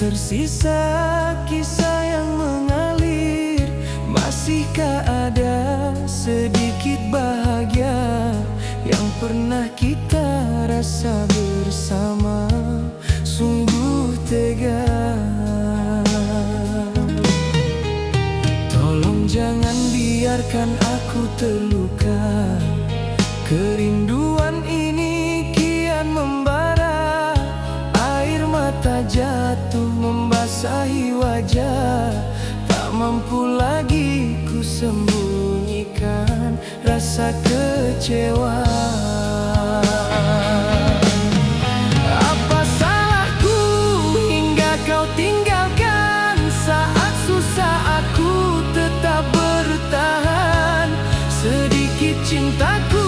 tersisa kisah yang mengalir. Masihkah ada sedikit bahagia yang pernah kita rasa bersama? Sungguh tega. Tolong jangan biarkan aku terluka. Kerinduan ini kian membara. Air mata jatuh membasahi wajah. Tak mampu lagi ku sembunyikan rasa kecewa. Apa salahku hingga kau tinggalkan? Saat susah aku tetap bertahan. Sedikit cintaku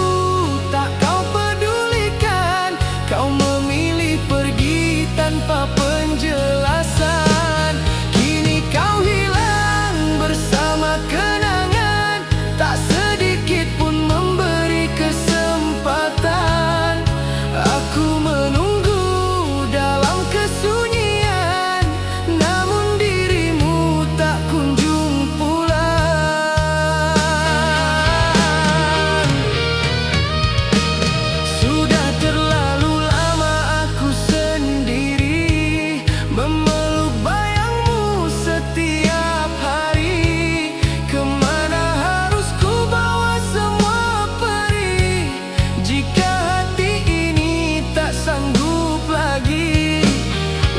tak kau pedulikan. Kau memilih pergi tanpa penjelasan. Kini kau hilang bersama kenangan. Tak sedikit pun memberi kesempatan. Aku menunggu dalam kesunyian, namun dirimu tak kunjung pulang. Sudah terlalu lama aku sendiri, memeluk bayangmu setiap hari. Kemana harus ku bawa semua perih, jika hati ini tak sanggup lagi?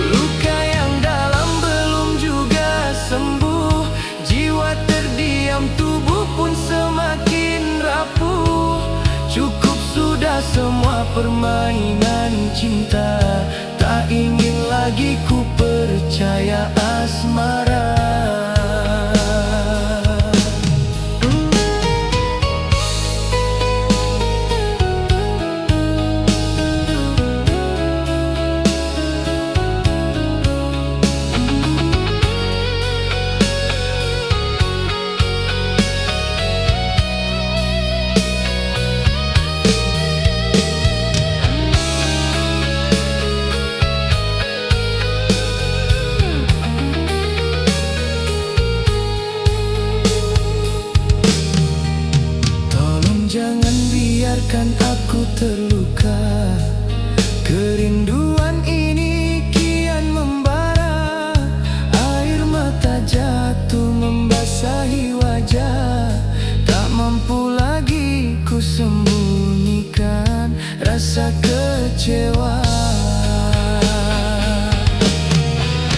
Luka yang dalam belum juga sembuh. Jiwa terdiam, tubuh pun semakin rapuh. Cukup sudah semua permainan cinta. Tak ingin lagi ku percaya asmara. Jangan biarkan aku terluka. Kerinduan ini kian membara. Air mata jatuh membasahi wajah. Tak mampu lagi ku sembunyikan rasa kecewa.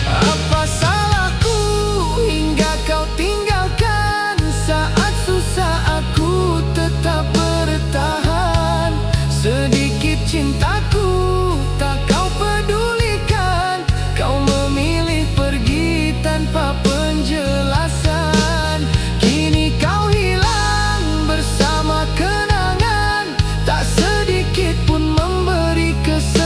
Apa salahku hingga kau tinggalkan? Saat susah aku tetap bertahan. Sedikit cintaku tak kau pedulikan. Kau memilih pergi tanpa penjelasan. Kini kau hilang bersama kenangan. Tak sedikit pun memberi kesan.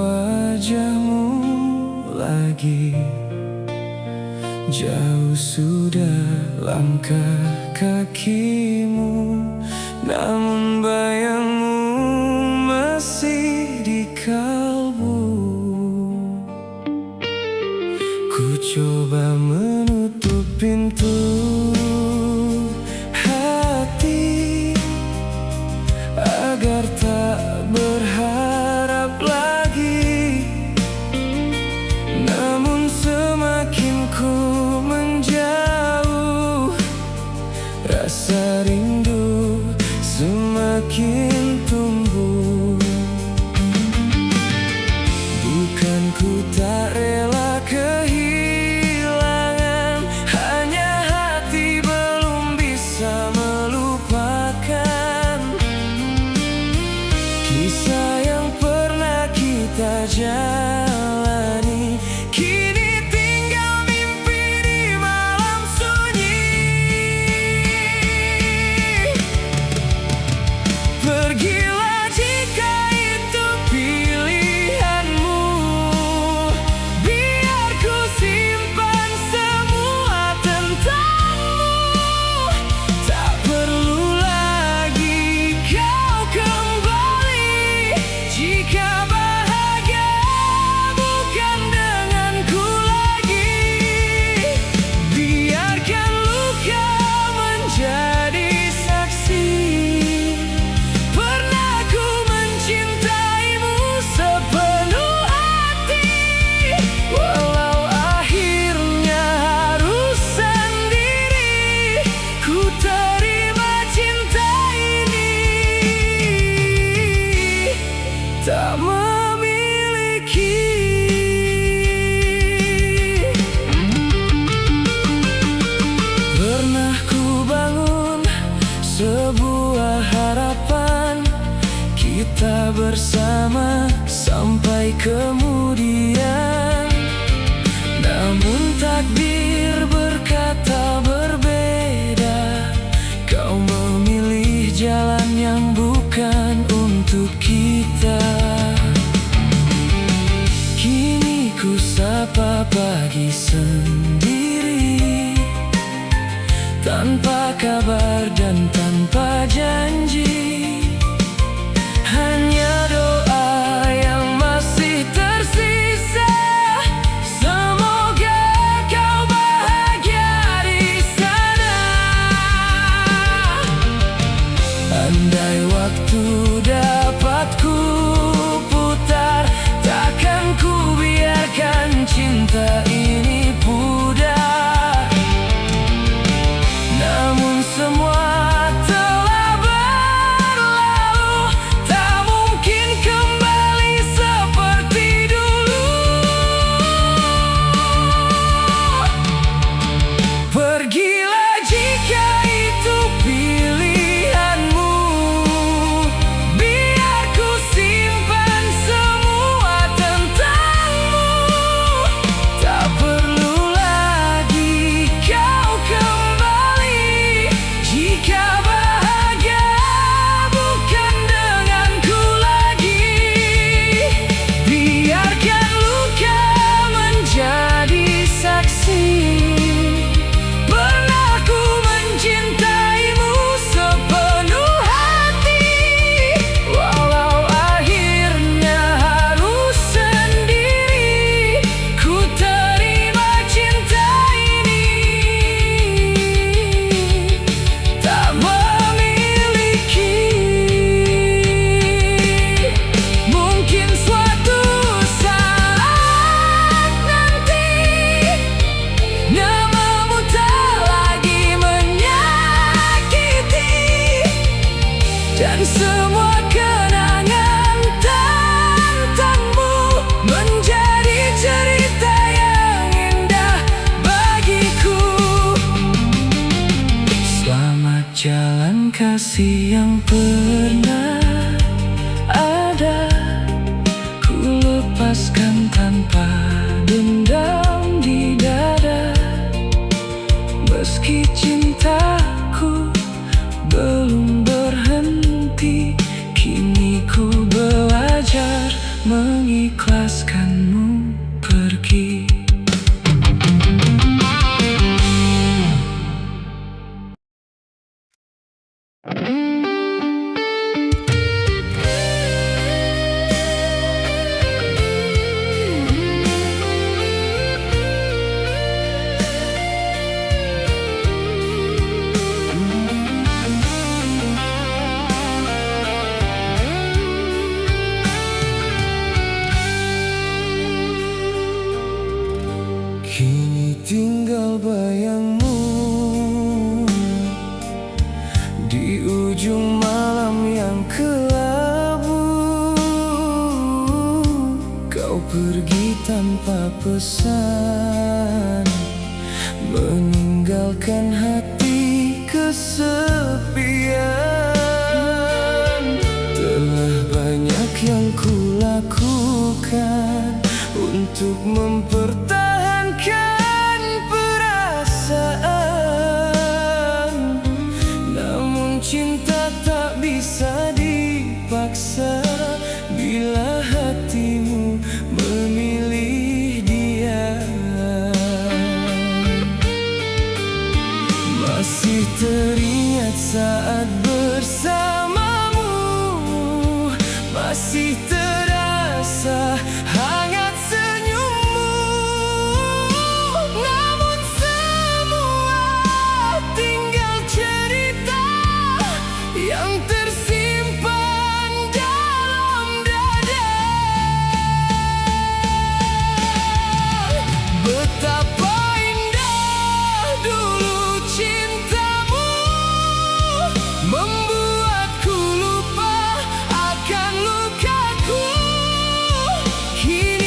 wajahmu lagi. Jauh sudah langkah kakimu, namun bayangmu masih di kalbu. Ku coba menutup pintu hati agar tak berharap lagi, namun semakin ku menjauh, rasa rindu semakin tumbuh. Bukan ku tak rela kehilangan, hanya hati belum bisa melupakan kisah yang pernah kita jalani. Kini tinggal mimpi di malam sunyi. Pergilah jika itu pilihanmu, biar ku simpan semua tentangmu. Tak perlu lagi kau kembali jika bahagia bukan denganku lagi. Biarkan luka menjadi saksi, pernah ku mencintaimu sepenuh hati. Walau akhirnya harus sendiri, ku terima cinta ini. Tak memiliki. Pernah ku bangun sebuah harapan, kita bersama sampai kemudian. Namun takdir berkata berbeda, kau memilih jalan yang bukan untuk kita. Kini ku sapa pagi sendiri, tanpa kabar dan tanpa janji. Hanya doa yang masih tersisa, semoga kau bahagia di sana. Andai waktu dapat ku putar, takkan ku biarkan cinta ini pudar. Namun semua telah berlalu, tak mungkin kembali seperti dulu. Pergilah jika itu pilihanmu, biar ku simpan semua tentangmu. Tak perlu lagi kau kembali jika bahagia bukan denganku lagi. Biarkan luka menjadi saksi, pernah ku mencintaimu sepenuh hati. Walau akhirnya harus sendiri, ku terima cinta ini. Tak memiliki. Mungkin suatu saat nanti namamu tak lagi menyakiti, dan semua kenangan tentangmu menjadi cerita yang indah bagiku. Selamat jalan kasih yang pernah ada, ku lepaskan tanpa dendam di dada. Meski cintaku belum berhenti, kini ku belajar mengikhlaskan. lepaskanmu pergi. Kini tinggal bayangmu di ujung malam yang kelabu. Kau pergi tanpa pesan, meninggalkan hati kesepian. Telah banyak yang kulakukan untuk mempertahankan perasaan, namun cinta tak bisa dipaksa bila hatimu memilih dia. Masih teringat saat bersamamu, masih terasa hangat senyummu. Namun semua tinggal cerita yang tersimpan dalam dada. Betapa indah dulu cintamu, membuatku lupa akan lukaku. Kini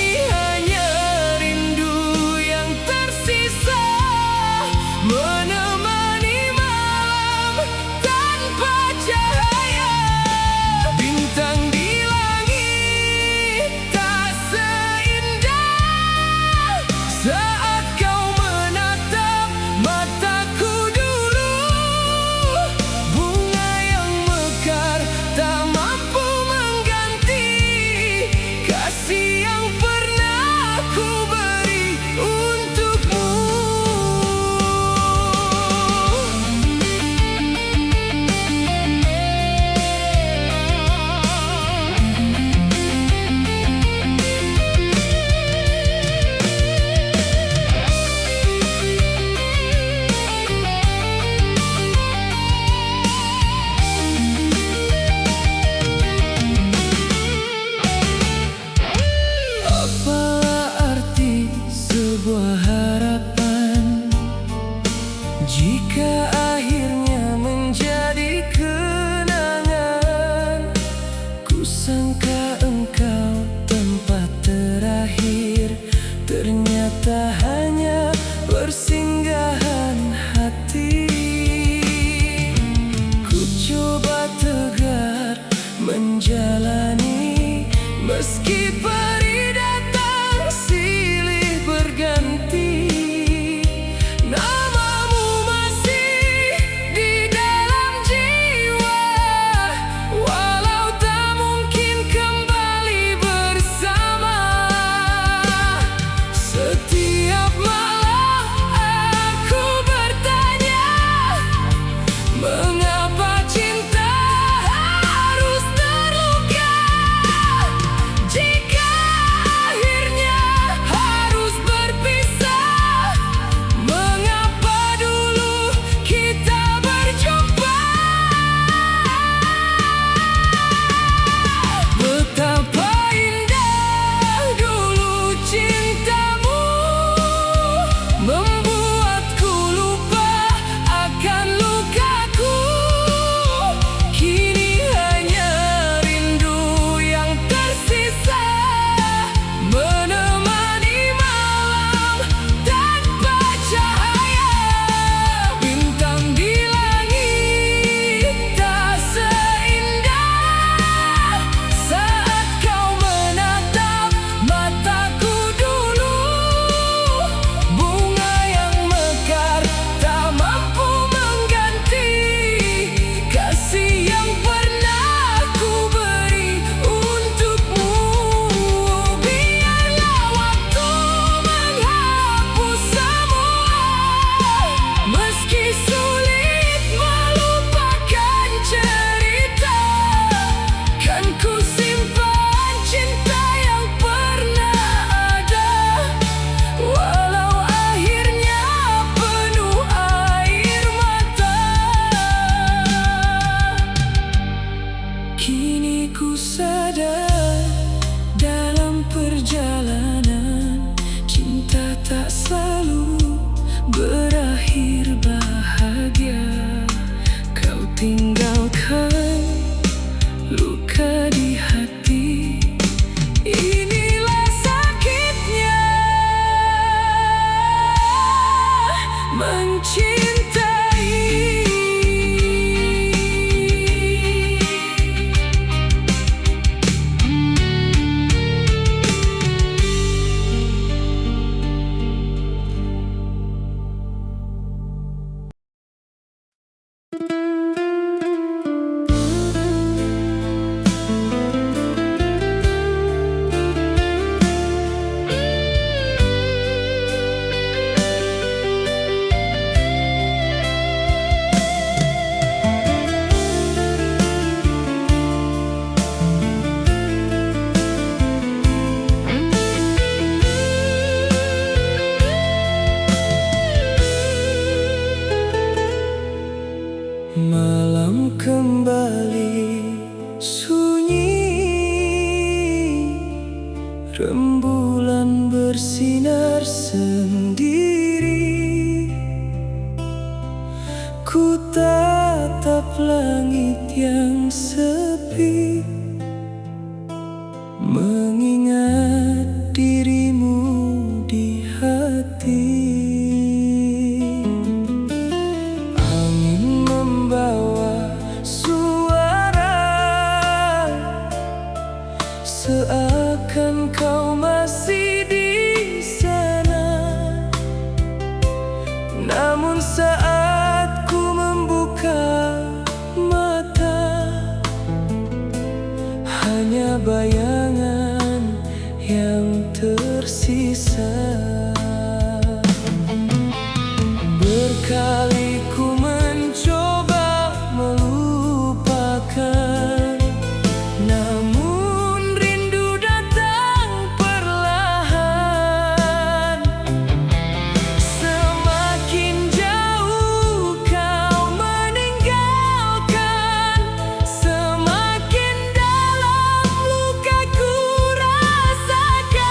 perjalanan cinta tak selalu berakhir bahagia. Kau tinggalkan luka di hati. Inilah sakitnya mencintai. Malam kembali sunyi, rembulan bersinar sendiri. Ku tatap langit yang sepi, mengingat dirimu di hati. Seakan kau masih di sana, namun saat ku membuka mata, hanya bayangan yang tersisa. Berkali ku mencoba melupakan, namun rindu datang perlahan. Semakin jauh kau meninggalkan, semakin dalam luka ku rasakan.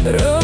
terluka.